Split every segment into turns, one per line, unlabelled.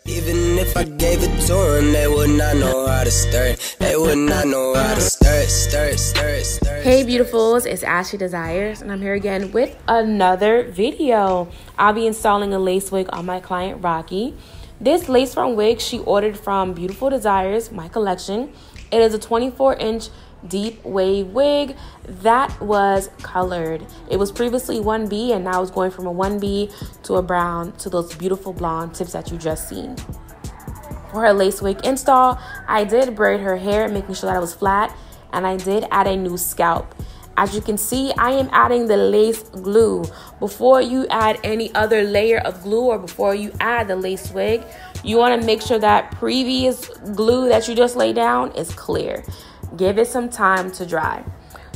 Even if I gave it to them, they would not know how to start. They would not know how to start.
Hey Beautyfuls, it's Ashley Desires, and I'm here again with another video. I'll be installing a lace wig on my client Rocky. This Lacefront wig she ordered from Beautyful Desires, my collection. It is a 24-inch Deep Wave wig that was colored. It was previously 1B and now it's going from a 1B to a brown to those beautiful blonde tips that you just seen. For her lace wig install, I did braid her hair, making sure that it was flat, and I did add a new scalp. As you can see, I am adding the lace glue. Before you add any other layer of glue or before you add the lace wig, you want to make sure that previous glue that you just laid down is clear. Give it some time to dry.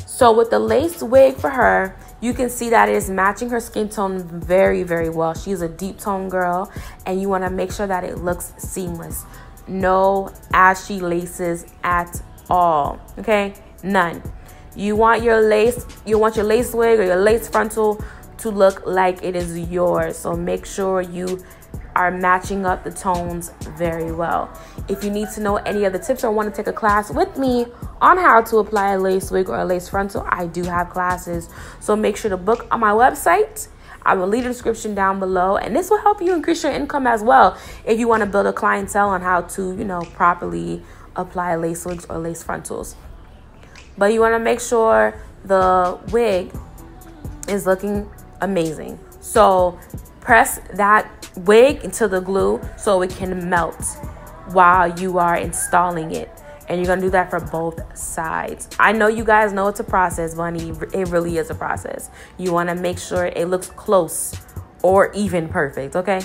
So with the lace wig for her, you can see that it is matching her skin tone very, very well. She's a deep tone girl, and you want to make sure that it looks seamless. No ashy laces at all. Okay, none. You want your lace wig or your lace frontal to look like it is yours. So make sure you are matching up the tones very well. If you need to know any other tips or want to take a class with me on how to apply a lace wig or a lace frontal, I do have classes. So make sure to book on my website. I will leave the description down below, and this will help you increase your income as well if you want to build a clientele on how to, properly apply lace wigs or lace frontals. But you want to make sure the wig is looking amazing. So press that wig into the glue so it can melt while you are installing it. And you're going to do that for both sides. I know you guys know it's a process, Bunny. It really is a process. You want to make sure it looks close or even perfect, okay?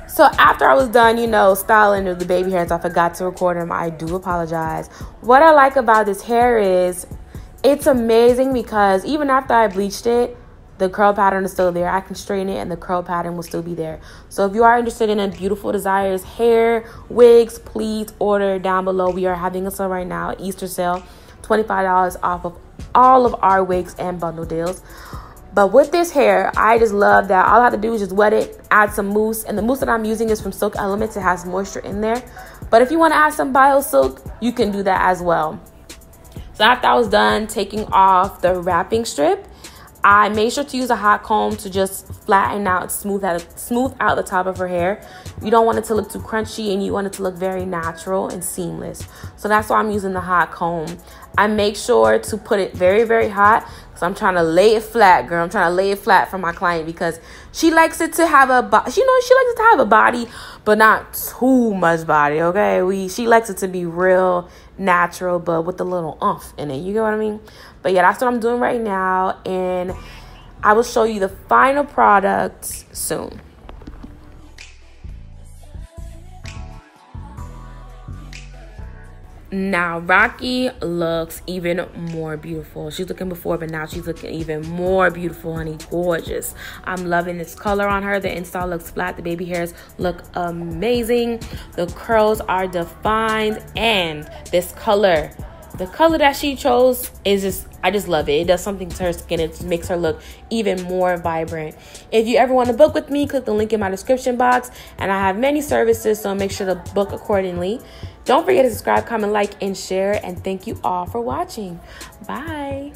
So after I was done, styling the baby hairs, I forgot to record them. I do apologize. What I like about this hair is it's amazing because even after I bleached it, the curl pattern is still there. I can straighten it and the curl pattern will still be there. So if you are interested in a Beautyful Desires hair, wigs, please order down below. We are having a sale right now, Easter sale, $25 off of all of our wigs and bundle deals. But with this hair, I just love that all I have to do is just wet it, add some mousse. And the mousse that I'm using is from Silk Elements. It has moisture in there. But if you want to add some bio silk, you can do that as well. So after I was done taking off the wrapping strip, I made sure to use a hot comb to just flatten out, smooth out the top of her hair. You don't want it to look too crunchy and you want it to look very natural and seamless. So that's why I'm using the hot comb. I make sure to put it very, very hot because I'm trying to lay it flat, girl. I'm trying to lay it flat for my client because she likes it to have a body. She likes it to have a body, but not too much body, okay? She likes it to be real natural, but with a little oomph in it. You get what I mean? But yeah, that's what I'm doing right now, and I will show you the final product soon. Now Rocky looks even more beautiful. She's looking before, but now she's looking even more beautiful, honey. Gorgeous. I'm loving this color on her. The install looks flat. The baby hairs look amazing. The curls are defined, and this color, the color that she chose is just, I just love it. It does something to her skin. It makes her look even more vibrant. If you ever want to book with me, click the link in my description box, and I have many services, so make sure to book accordingly. Don't forget to subscribe, comment, like, and share, and thank you all for watching. Bye.